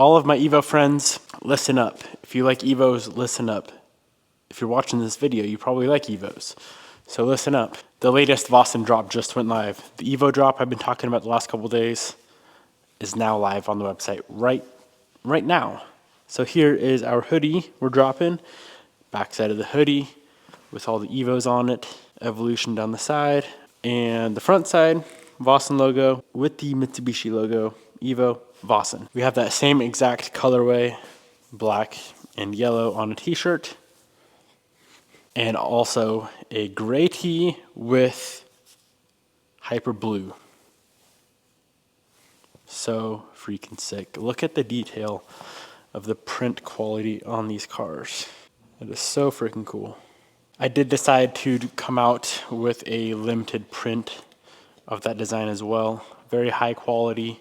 All of my Evo friends, listen up. If you like Evos, listen up. If you're watching this video, you probably like Evos. So listen up. The latest Vossen drop just went live. The Evo drop I've been talking about the last couple days is now live on the website right now. So here is our hoodie we're dropping. Backside of the hoodie with all the Evos on it. Evolution down the side. And the front side, Vossen logo with the Mitsubishi logo. Evo, Vossen. We have that same exact colorway, black and yellow on a t-shirt. And also a gray tee with hyper blue. So freaking sick. Look at the detail of the print quality on these cars. It is so freaking cool. I did decide to come out with a limited print of that design as well. Very high quality,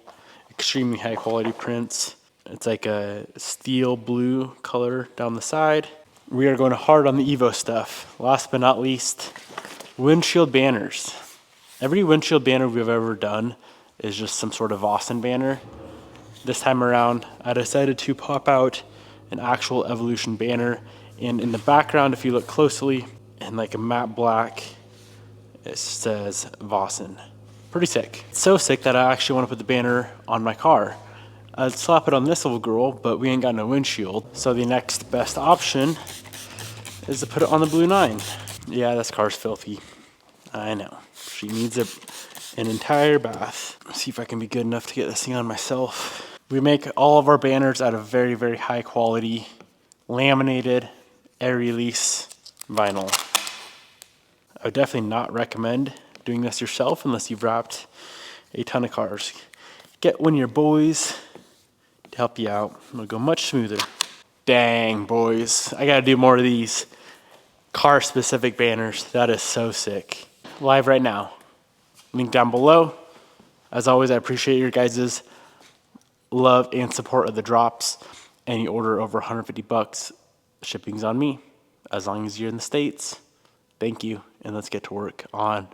extremely high quality prints. It's like a steel blue color down the side. We are going hard on the Evo stuff. Last but not least, windshield banners. Every windshield banner we've ever done is just some sort of Vossen banner. This time around, I decided to pop out an actual Evolution banner. And in the background, if you look closely, in like a matte black, it says Vossen. Pretty sick. It's so sick that I actually want to put the banner on my car. I'd slap it on this little girl, but we ain't got no windshield. So the next best option is to put it on the Blue 9. Yeah, this car's filthy. I know. She needs an entire bath. Let's see if I can be good enough to get this thing on myself. We make all of our banners out of very, very high quality laminated air release vinyl. I would definitely not recommend doing this yourself unless you've wrapped a ton of cars. Get one of your boys to help you out. It'll go much smoother. Dang, boys. I gotta do more of these car specific banners. That is so sick. Live right now. Link down below. As always, I appreciate your guys' love and support of the drops. Any order over 150 bucks, shipping's on me. As long as you're in the States. Thank you, and let's get to work on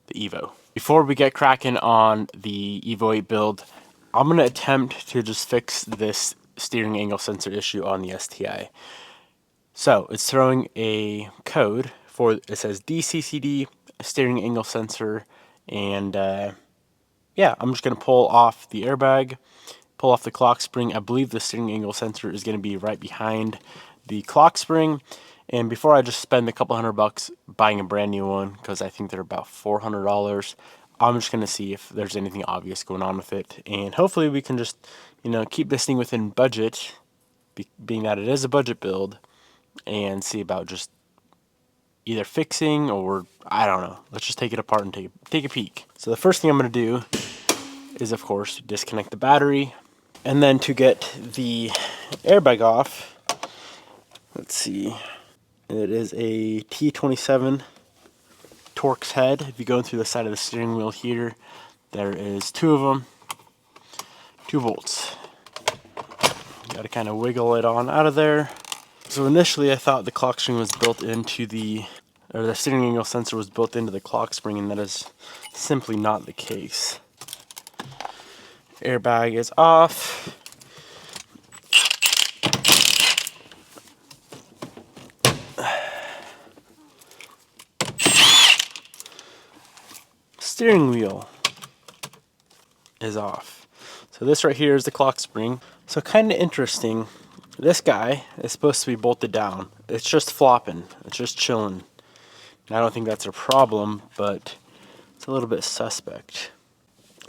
the Evo. Before we get cracking on the Evo 8 build, I'm gonna attempt to just fix this steering angle sensor issue on the STI. So it's throwing a code for, it says DCCD steering angle sensor, and yeah, I'm just gonna pull off the airbag, pull off the clock spring. I believe the steering angle sensor is gonna be right behind the clock spring. And before I just spend a couple $100 buying a brand new one, because I think they're about $400, I'm just gonna see if there's anything obvious going on with it. And hopefully we can just, keep this thing within budget, being that it is a budget build, and see about just either fixing or, I don't know. Let's just take it apart and take a peek. So the first thing I'm gonna do is, of course, disconnect the battery. And then to get the airbag off, let's see. It is a T27 Torx head. If you go through the side of the steering wheel here, there is two of them, 2 bolts. Got to kind of wiggle it on out of there. So initially I thought the clock spring was built into the steering angle sensor was built into the clock spring, and that is simply not the case. Airbag is off. Steering wheel is off. So this right here is the clock spring. So kind of interesting. This guy is supposed to be bolted down. It's just flopping. It's just chilling. And I don't think that's a problem, but it's a little bit suspect.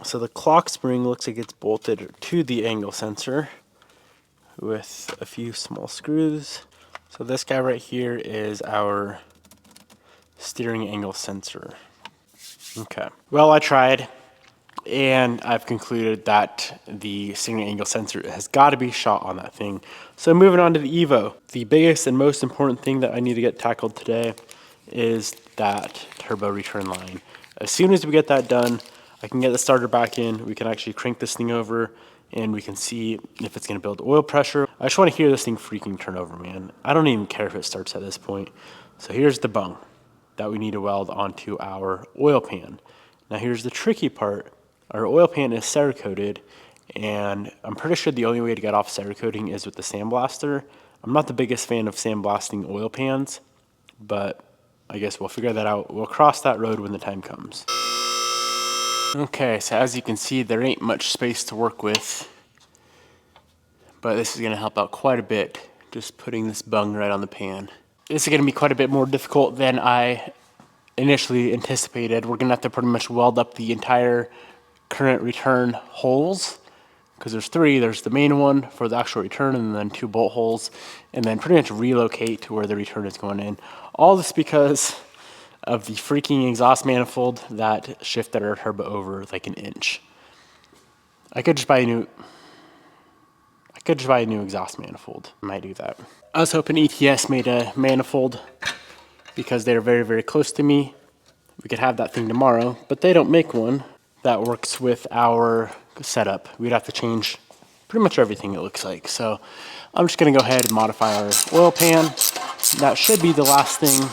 So the clock spring looks like it's bolted to the angle sensor with a few small screws. So this guy right here is our steering angle sensor. Okay. Well, I tried, and I've concluded that the steering angle sensor has got to be shot on that thing. So moving on to the Evo. The biggest and most important thing that I need to get tackled today is that turbo return line. As soon as we get that done, I can get the starter back in. We can actually crank this thing over, and we can see if it's going to build oil pressure. I just want to hear this thing freaking turn over, man. I don't even care if it starts at this point. So here's the bung that we need to weld onto our oil pan. Now here's the tricky part. Our oil pan is Cerakoted, And I'm pretty sure the only way to get off Cerakoting is with the sandblaster. I'm not the biggest fan of sandblasting oil pans, but I guess we'll figure that out. We'll cross that road when the time comes. Okay, so as you can see, there ain't much space to work with, but this is gonna help out quite a bit, just putting this bung right on the pan. This is gonna be quite a bit more difficult than I initially anticipated. We're gonna have to pretty much weld up the entire current return holes, because there's three. There's the main one for the actual return, and then 2 bolt holes, and then pretty much relocate to where the return is going in. All this because of the freaking exhaust manifold that shifted our turbo over like an inch. I could just buy a new exhaust manifold. I might do that. I was hoping ETS made a manifold because they're very, very close to me. We could have that thing tomorrow, but they don't make one that works with our setup. We'd have to change pretty much everything, it looks like. So I'm just gonna go ahead and modify our oil pan. That should be the last thing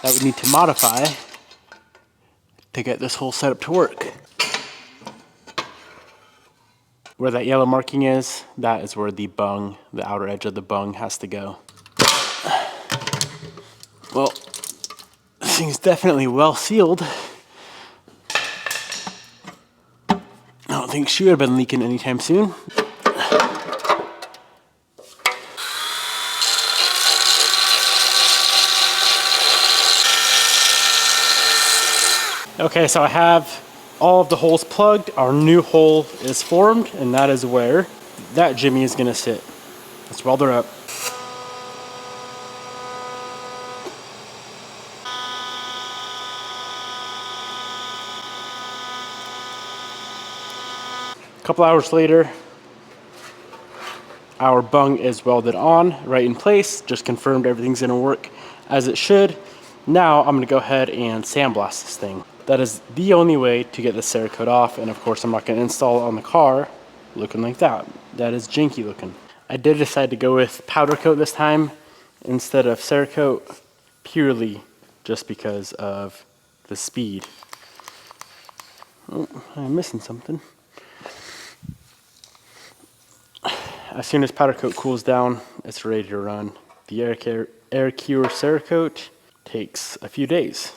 that we need to modify to get this whole setup to work. Where that yellow marking is, that is where the bung, the outer edge of the bung has to go. Well, this thing's definitely well sealed. I don't think she would have been leaking anytime soon. Okay, so I have all of the holes plugged. Our new hole is formed, and that is where that jimmy is gonna sit. Let's weld her up. A couple hours later, our bung is welded on, right in place. Just confirmed everything's gonna work as it should. Now I'm gonna go ahead and sandblast this thing. That is the only way to get the Cerakote off, and of course I'm not gonna install it on the car looking like that. That is janky looking. I did decide to go with powder coat this time instead of Cerakote, purely just because of the speed. Oh, I'm missing something. As soon as powder coat cools down, it's ready to run. The Air Cure Cerakote takes a few days.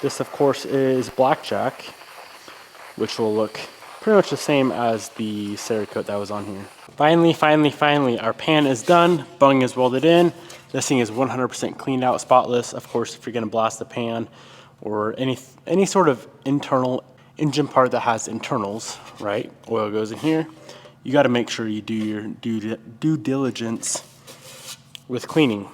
This, of course, is Blackjack, which will look pretty much the same as the Cerakote that was on here. Finally, our pan is done. Bung is welded in. This thing is 100% cleaned out, spotless. Of course, if you're gonna blast the pan or any sort of internal engine part that has internals, right? Oil goes in here. You gotta make sure you do your due diligence with cleaning.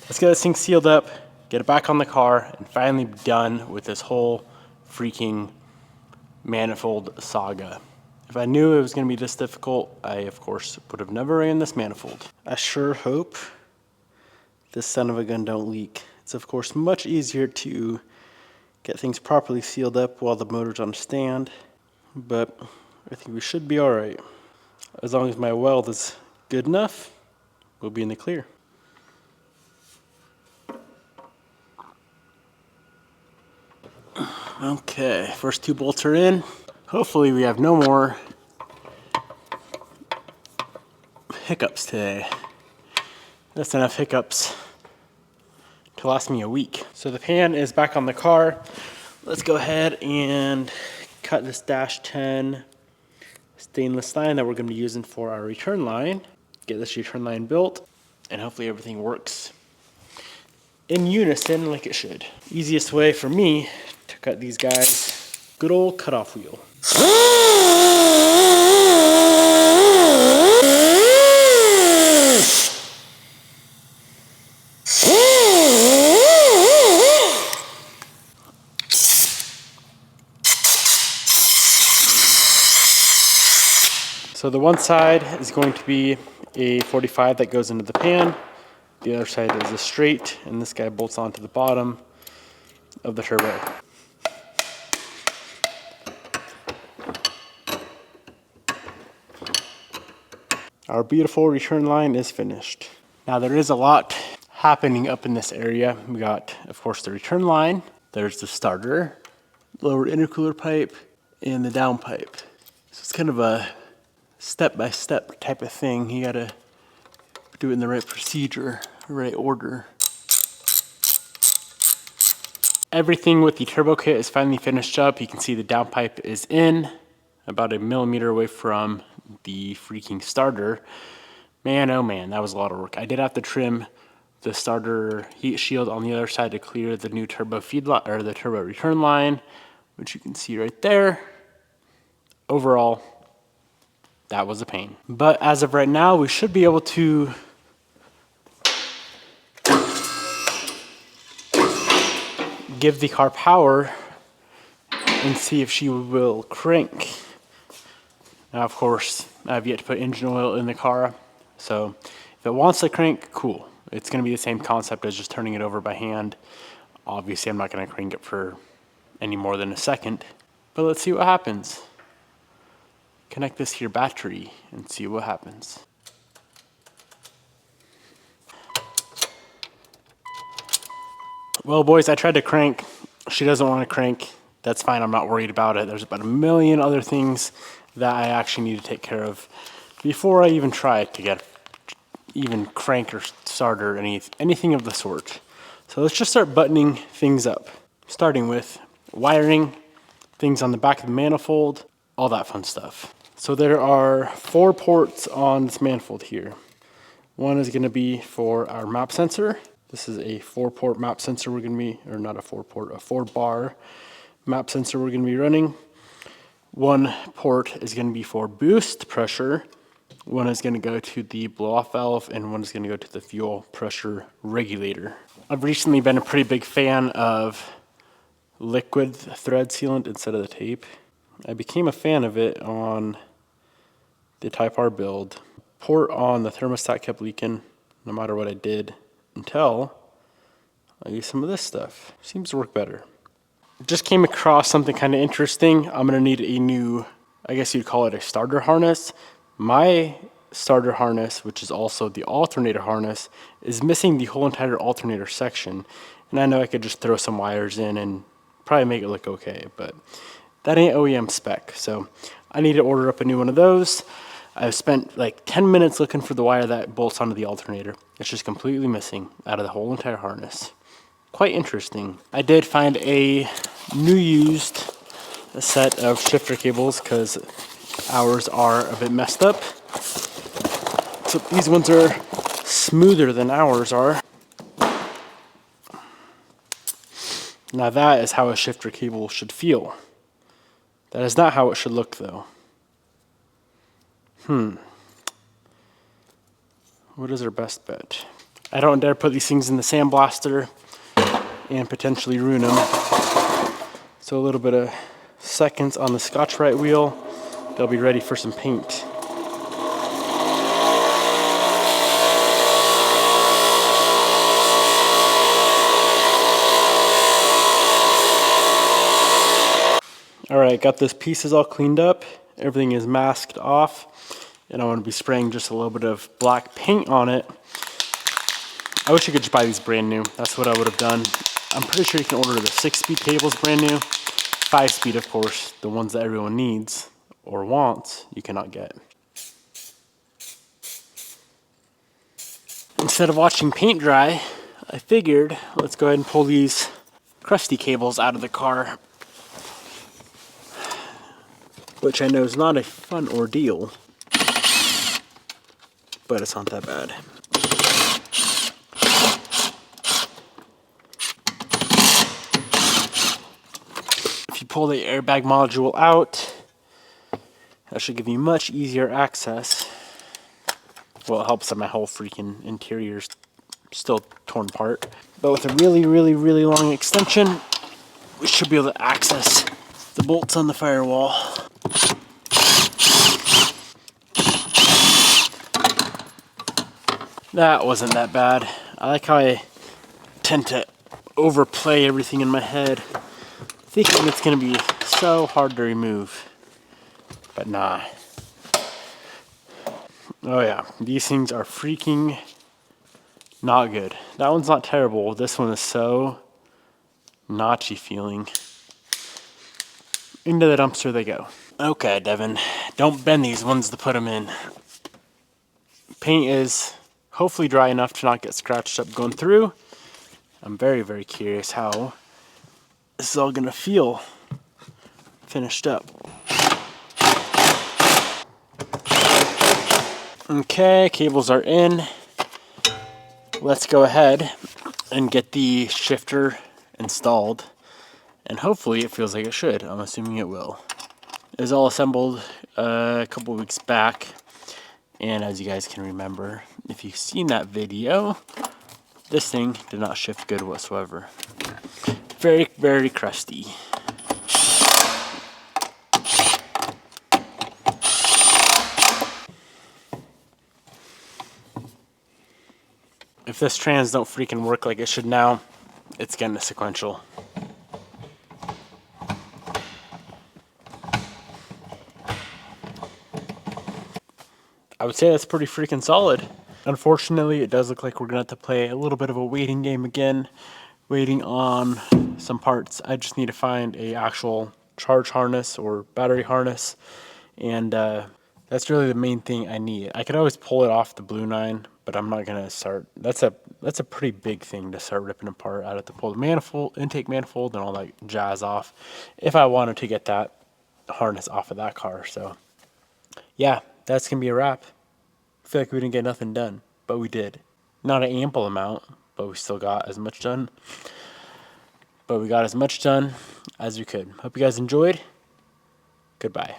Let's get this thing sealed up, get it back on the car, and finally be done with this whole freaking manifold saga. If I knew it was gonna be this difficult, I of course would have never ran this manifold. I sure hope this son of a gun don't leak. It's of course much easier to get things properly sealed up while the motor's on a stand, but I think we should be all right. As long as my weld is good enough, we'll be in the clear. Okay, first 2 bolts are in. Hopefully we have no more hiccups today. That's enough hiccups to last me a week. So the pan is back on the car. Let's go ahead and cut this dash 10 stainless line that we're gonna be using for our return line. Get this return line built, and hopefully everything works in unison like it should. Easiest way for me to cut these guys, good old cutoff wheel. So the one side is going to be a 45 that goes into the pan. The other side is a straight, and this guy bolts onto the bottom of the turbo. Our beautiful return line is finished. Now there is a lot happening up in this area. We got, of course, the return line. There's the starter, lower intercooler pipe, and the down pipe. So it's kind of a step-by-step type of thing. You gotta do it in the right procedure, right order. Everything with the turbo kit is finally finished up. You can see the down pipe is in, about 1 millimeter away from the freaking starter. Man, oh man, that was a lot of work. I did have to trim the starter heat shield on the other side to clear the new turbo feed line, or the turbo return line, which you can see right there. Overall, that was a pain. But as of right now, we should be able to give the car power and see if she will crank. Now, of course, I've yet to put engine oil in the car, so if it wants to crank, cool. It's gonna be the same concept as just turning it over by hand. Obviously, I'm not gonna crank it for any more than a second, but let's see what happens. Connect this to your battery and see what happens. Well, boys, I tried to crank. She doesn't want to crank. That's fine, I'm not worried about it. There's about 1 million other things that I actually need to take care of before I even try to get even crank or start or anything of the sort. So let's just start buttoning things up, starting with wiring, things on the back of the manifold, all that fun stuff. So there are 4 ports on this manifold here. One is going to be for our map sensor. This is a 4-port map sensor we're going to be, or not a 4-port, a 4-bar map sensor we're going to be running. One port is going to be for boost pressure. One is going to go to the blow-off valve, and one is going to go to the fuel pressure regulator. I've recently been a pretty big fan of liquid thread sealant instead of the tape. I became a fan of it on the Type R build. Port on the thermostat kept leaking no matter what I did until I used some of this stuff. Seems to work better. Just came across something kind of interesting. I'm gonna need a new, I guess you'd call it a starter harness. My starter harness, which is also the alternator harness, is missing the whole entire alternator section. And I know I could just throw some wires in and probably make it look okay, but that ain't OEM spec. So I need to order up a new one of those. I've spent like 10 minutes looking for the wire that bolts onto the alternator. It's just completely missing out of the whole entire harness. Quite interesting. I did find a new used set of shifter cables because ours are a bit messed up. So these ones are smoother than ours are. Now that is how a shifter cable should feel. That is not how it should look though. What is our best bet? I don't dare put these things in the sandblaster and potentially ruin them. So a little bit of seconds on the Scotch-Brite wheel. They'll be ready for some paint. All right, got those pieces all cleaned up. Everything is masked off. And I want to be spraying just a little bit of black paint on it. I wish you could just buy these brand new. That's what I would have done. I'm pretty sure you can order the 6-speed cables brand new. 5-speed, of course, the ones that everyone needs or wants, you cannot get. Instead of watching paint dry, I figured let's go ahead and pull these crusty cables out of the car, which I know is not a fun ordeal, but it's not that bad. If you pull the airbag module out, that should give you much easier access. Well, it helps that my whole freaking interior's still torn apart. But with a really, really, really long extension, we should be able to access the bolts on the firewall. That wasn't that bad. I like how I tend to overplay everything in my head, thinking it's gonna be so hard to remove, but nah. Oh yeah, these things are freaking Not good. That one's not terrible. This one is so notchy feeling. Into the dumpster they go. Okay, Devin, don't bend these ones to put them in. Paint is hopefully dry enough to not get scratched up going through. I'm very, very curious how this is all gonna feel finished up. Okay, cables are in. Let's go ahead and get the shifter installed. And hopefully it feels like it should. I'm assuming it will. It was all assembled a couple weeks back. And as you guys can remember, if you've seen that video, this thing did not shift good whatsoever. Very, very crusty. If this trans don't freaking work like it should now, it's getting a sequential. I would say that's pretty freaking solid. Unfortunately, it does look like we're gonna have to play a little bit of a waiting game again. Waiting on some parts. I just need to find a actual charge harness or battery harness. And that's really the main thing I need. I could always pull it off the Blue 9, but I'm not gonna start. That's a pretty big thing to start ripping apart. I'd have to pull the manifold, intake manifold, and all that jazz off if I wanted to get that harness off of that car. So yeah, that's gonna be a wrap. I feel like we didn't get nothing done, but we did. Not an ample amount, but we still got as much done. But we got as much done as we could. Hope you guys enjoyed. Goodbye.